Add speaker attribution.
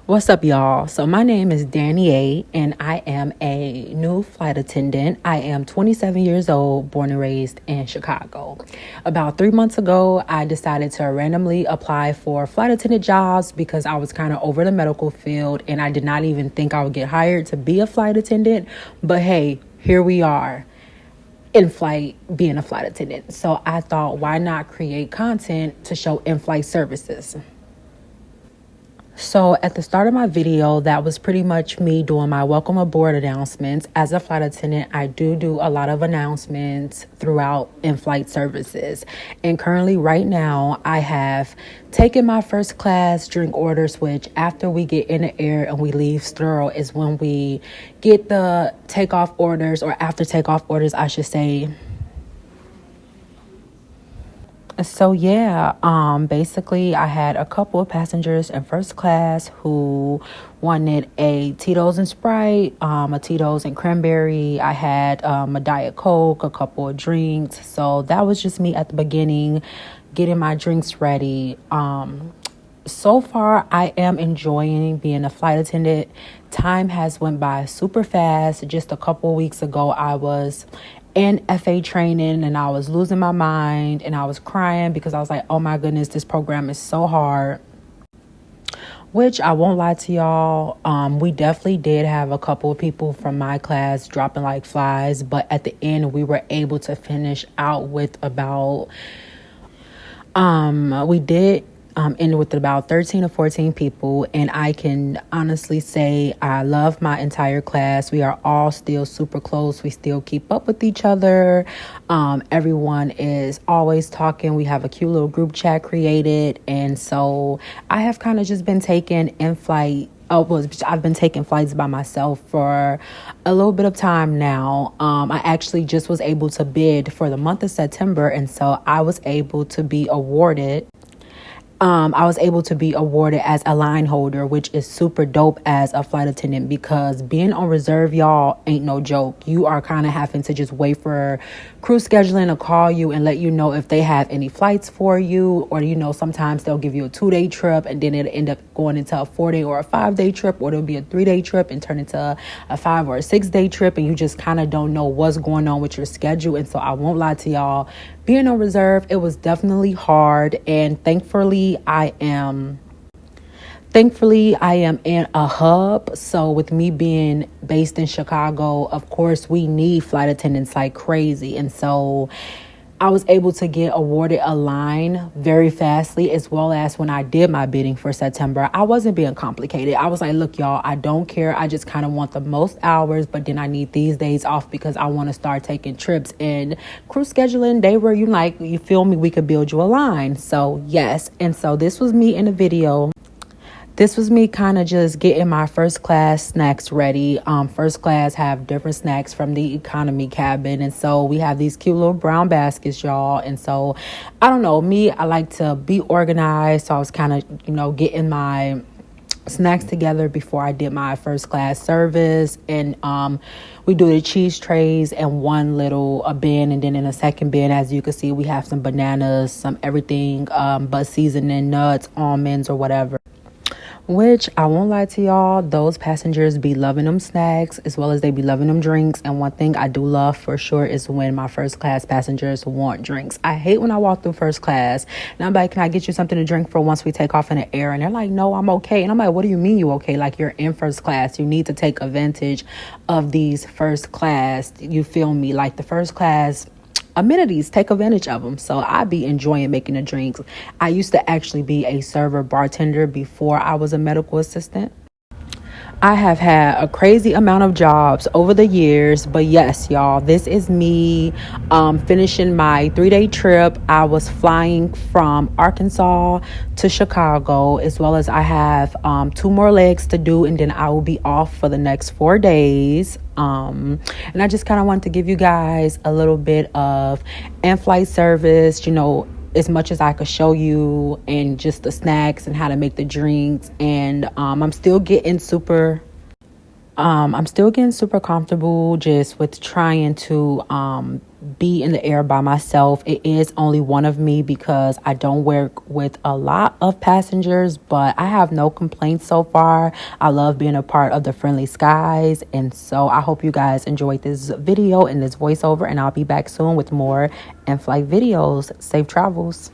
Speaker 1: What's up, y'all? So my name is Danny A, and I am a new flight attendant. I am 27 years old, born and raised in Chicago. About 3 months ago, I decided to randomly apply for flight attendant jobs because I was kind of over the medical field, and I did not even think I would get hired to be a flight attendant. But hey, here we are in flight being a flight attendant. So I thought, why not create content to show in-flight services? So at the start of my video, that was pretty much me doing my welcome aboard announcements. As a flight attendant, I do a lot of announcements throughout in-flight services. And currently right now, I have taken my first class drink orders, which after we get in the air and we leave Stroll is when we get the takeoff orders, or after takeoff orders, I should say. So yeah, basically I had a couple of passengers in first class who wanted a Tito's and Sprite, a Tito's and cranberry. I had a Diet Coke, a couple of drinks. So that was just me at the beginning, getting my drinks ready. So far, I am enjoying being a flight attendant. Time has went by super fast. Just a couple weeks ago, I was in FA training and I was losing my mind and I was crying because I was like, oh my goodness, this program is so hard. Which I won't lie to y'all, we definitely did have a couple of people from my class dropping like flies, but at the end we were able to finish out with about we did ended with about 13 or 14 people, and I can honestly say I love my entire class. We are all still super close. We still keep up with each other. Everyone is always talking. We have a cute little group chat created, and so I have kind of just been taking in-flight. I've been taking flights by myself for a little bit of time now. I actually just was able to bid for the month of September, and so I was able to be awarded as a line holder, which is super dope as a flight attendant, because being on reserve, y'all, ain't no joke. You are kind of having to just wait for crew scheduling to call you and let you know if they have any flights for you, or sometimes they'll give you a 2-day trip and then it'll end up going into a 4-day or a 5-day trip, or it'll be a 3-day trip and turn into a 5 or a 6-day trip, and you just kind of don't know what's going on with your schedule. And so I won't lie to y'all, being on reserve, it was definitely hard, and thankfully I am in a hub. So with me being based in Chicago, of course, we need flight attendants like crazy. And so I was able to get awarded a line very fastly, as well as when I did my bidding for September, I wasn't being complicated. I was like, look, y'all, I don't care. I just kind of want the most hours, but then I need these days off because I want to start taking trips. And crew scheduling, they were, you feel me, we could build you a line. So yes. And so this was me in a video. This was me kind of just getting my first class snacks ready. First class have different snacks from the economy cabin. And so we have these cute little brown baskets, y'all. And so, I don't know, I like to be organized. So I was kind of, getting my snacks together before I did my first class service. And we do the cheese trays and one little bin, and then in a second bin, as you can see, we have some bananas, some everything but seasoning, nuts, almonds, or whatever. Which I won't lie to y'all, those passengers be loving them snacks as well as they be loving them drinks. And one thing I do love for sure is when my first class passengers want drinks. I hate when I walk through first class and I'm like, can I get you something to drink for once we take off in the air? And they're like, no, I'm okay. And I'm like, what do you mean you okay? Like, you're in first class. You need to take advantage of these first class. You feel me? Like the first class amenities, take advantage of them. So I be enjoying making the drinks. I used to actually be a server bartender before I was a medical assistant. I have had a crazy amount of jobs over the years, but yes, y'all, this is me finishing my 3-day trip. I was flying from Arkansas to Chicago, as well as I have 2 more legs to do, and then I will be off for the next 4 days. And I just kind of want to give you guys a little bit of in-flight service, as much as I could show you, and just the snacks and how to make the drinks. And I'm still getting super comfortable just with trying to be in the air by myself. It is only one of me because I don't work with a lot of passengers, but I have no complaints so far. I love being a part of the Friendly Skies. And so I hope you guys enjoyed this video and this voiceover, and I'll be back soon with more in-flight videos. Safe travels.